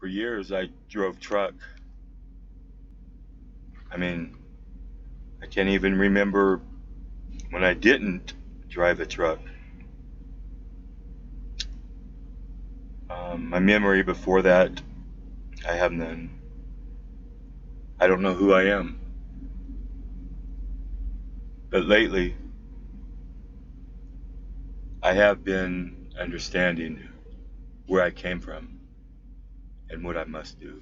For years, I drove truck. I mean, I can't even remember when I didn't drive a truck. My memory before that, I have none. I don't know who I am. But lately, I have been understanding where I came from and what I must do.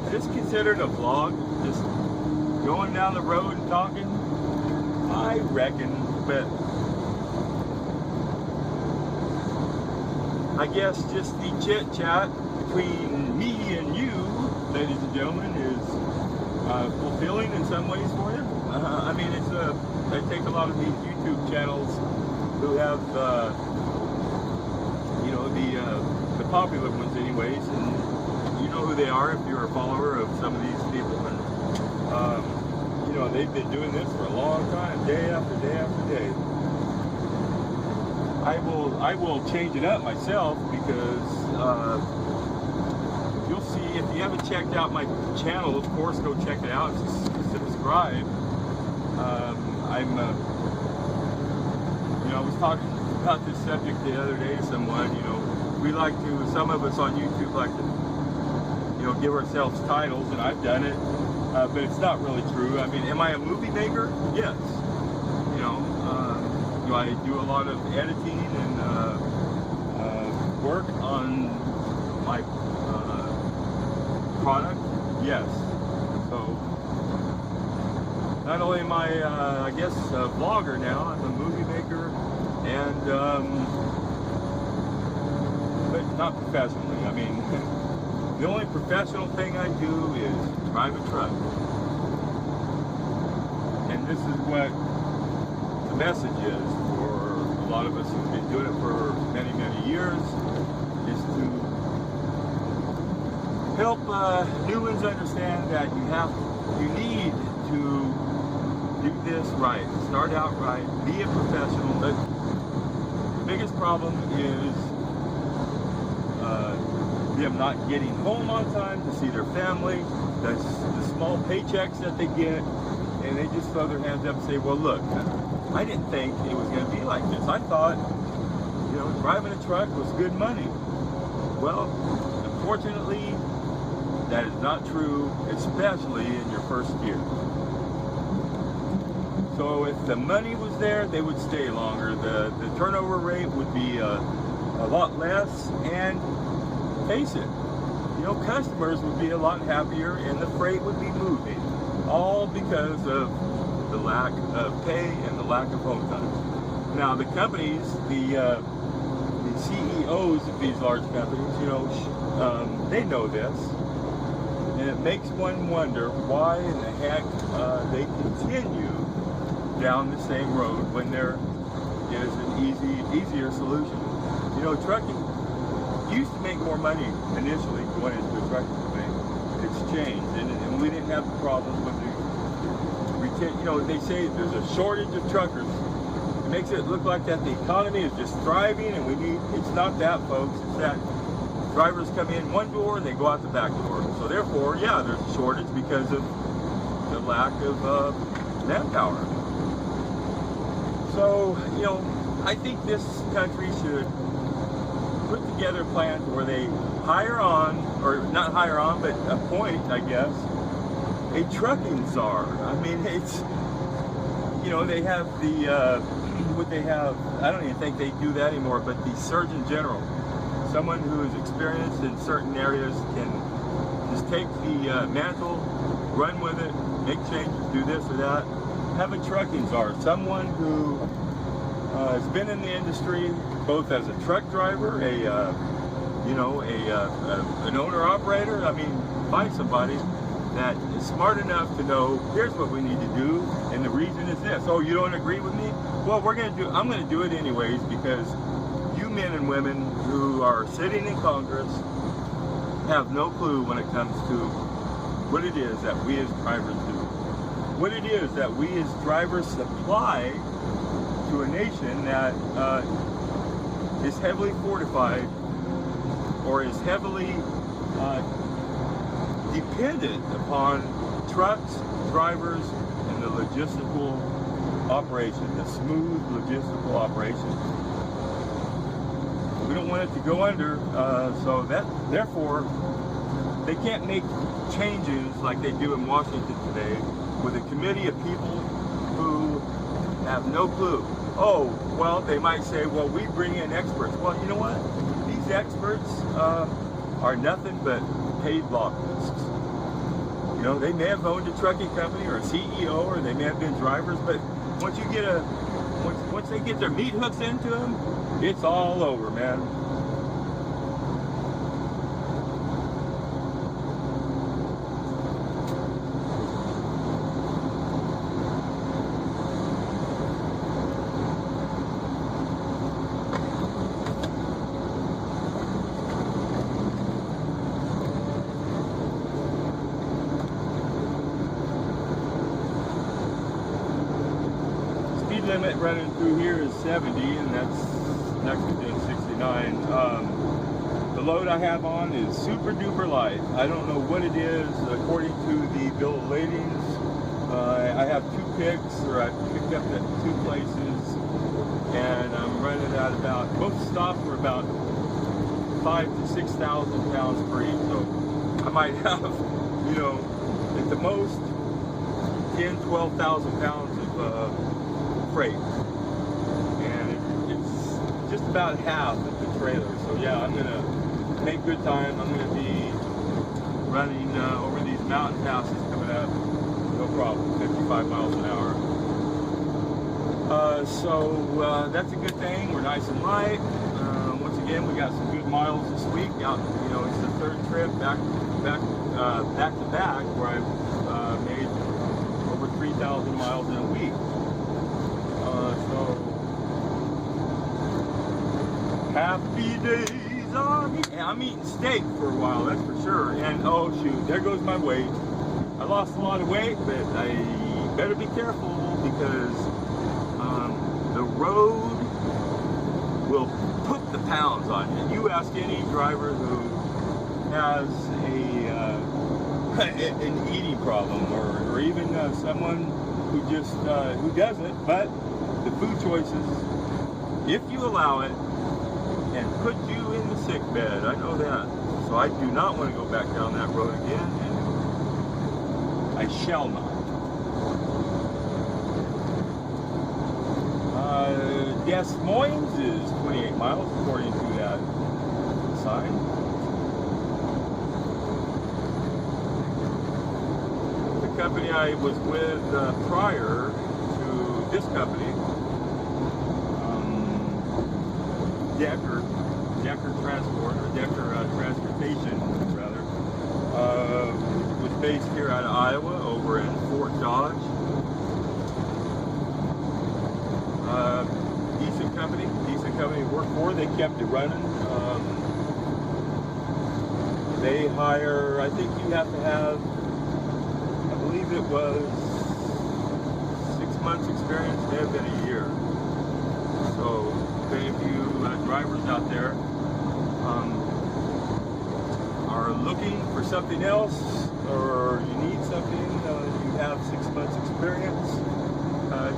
Is this considered a vlog? Just going down the road and talking? I reckon, but I guess just the chit chat between me and you, ladies and gentlemen, is fulfilling in some ways for you. I mean, I take a lot of these YouTube channels who have, you know, the popular ones anyways, and you know who they are if you're a follower of some of these people. And you know, they've been doing this for a long time, day after day after day. I will change it up myself because you'll see, if you haven't checked out my channel, of course go check it out, subscribe. You know, I was talking about this subject the other day to someone. You know, we like to, some of us on YouTube like to, you know, give ourselves titles, and I've done it, but it's not really true. I mean, am I a movie maker? Yes. You know, do I do a lot of editing and work on my product? Yes. So, not only am I, I guess, a vlogger now, I'm a movie maker, and, but not professionally. I mean, the only professional thing I do is drive a truck. And this is what the message is for a lot of us who've been doing it for many, many years, is to help new ones understand that you need to do this right, start out right, be a professional. But the biggest problem is them not getting home on time to see their family, the small paychecks that they get, and they just throw their hands up and say, well, look, I didn't think it was going to be like this. I thought, you know, driving a truck was good money. Well, unfortunately, that is not true, especially in your first year. So if the money was there, they would stay longer. The turnover rate would be a lot less, and face it, you know, customers would be a lot happier and the freight would be moving, all because of the lack of pay and the lack of home time. Now the companies, the CEOs of these large companies, you know, they know this, and it makes one wonder why in the heck they continue down the same road when there is an easier solution. You know, trucking used to make more money initially going into a trucking company. It's changed, and we didn't have the problem with the you know, they say there's a shortage of truckers. It makes it look like that the economy is just thriving, and it's not that, folks. It's that drivers come in one door and they go out the back door. So therefore, yeah, there's a shortage because of the lack of manpower. So, you know, I think this country should put together plans where they hire on, or not hire on, but appoint, I guess, a trucking czar. I mean, it's, you know, they have the, what they have, I don't even think they do that anymore, but the Surgeon General, someone who is experienced in certain areas, can just take the mantle, run with it, make changes, do this or that. Have a trucking czar, someone who has been in the industry both as a truck driver, you know, an owner-operator. I mean, find somebody that is smart enough to know, here's what we need to do, and the reason is this. Oh, you don't agree with me? Well, I'm going to do it anyways, because you men and women who are sitting in Congress have no clue when it comes to what it is that we as drivers do. what it is that we as drivers supply to a nation that is heavily fortified or is heavily dependent upon trucks, drivers, and the logistical operation, the smooth logistical operation. We don't want it to go under, so therefore they can't make changes like they do in Washington today with a committee of people who have no clue. Oh, well, they might say, well, we bring in experts. Well, you know what? These experts are nothing but paid lobbyists. You know, they may have owned a trucking company or a CEO, or they may have been drivers, but once they get their meat hooks into them, it's all over, man. Limit running through here is 70, and that's next to doing 69. The load I have on is super duper light. I don't know what it is according to the bill of ladings. I have 2 picks, or I picked up at 2 places, and I'm running at about, both stops were about 5,000 to 6,000 pounds per each. So I might have, you know, at the most 10, 12,000 pounds of freight, and it's just about half of the trailer. So yeah, I'm gonna make good time. I'm gonna be running over these mountain passes coming up, no problem, 55 miles an hour. So that's a good thing. We're nice and light. Once again, we got some good miles this week. Out, you know, it's the 3rd trip back to back where I've made over 3,000 miles in a week. So happy days on me. I'm eating steak for a while, that's for sure. And oh shoot, there goes my weight. I lost a lot of weight, but I better be careful because the road will put the pounds on you. You ask any driver who has an eating problem, or even someone who just who doesn't, but the food choices, if you allow it, and put you in the sick bed. I know that. So I do not want to go back down that road again, and I shall not. Des Moines is 28 miles according to that sign. The company I was with prior to this company, Decker Transport, or Decker Transportation, rather, was based here out of Iowa, over in Fort Dodge. Decent company to work for. They kept it running. They hire, I think you have to have, I believe it was 6 months experience, may have been a year. So if any of you drivers out there are looking for something else, or you need something, you have 6 months experience,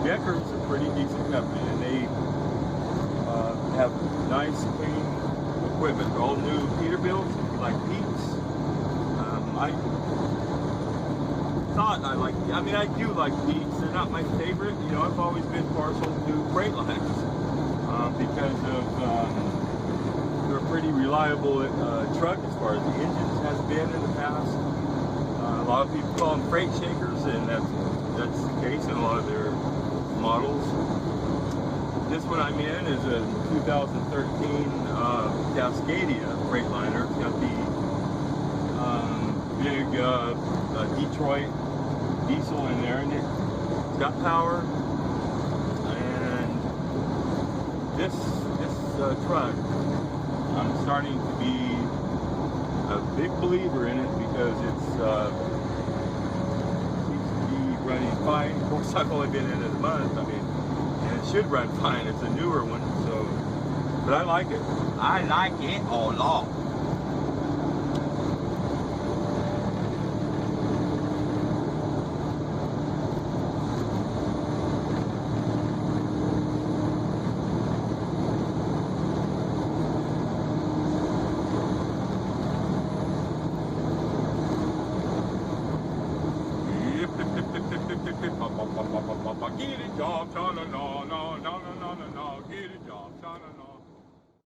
Decker's a pretty decent company, and they have nice, clean equipment. All new Peterbilts, if you like Pete's. I do like Pete's. They're not my favorite. You know, I've always been partial to Freightlines because of they're a pretty reliable truck as far as the engines has been in the past. A lot of people call them freight shakers, and that's the case in a lot of their models. This one I'm in is a 2013 Cascadia Freightliner. It's got the big Detroit diesel in there, and it's got power. And this truck, I'm starting to be a big believer in it because it's seems to be running fine. Of course, I've only been in it a month. I mean, and it should run fine. It's a newer one, so, but I like it. I like it a lot. Get a job, Sha Na Na, no, no, no, no, no, no, get a job, Sha Na Na.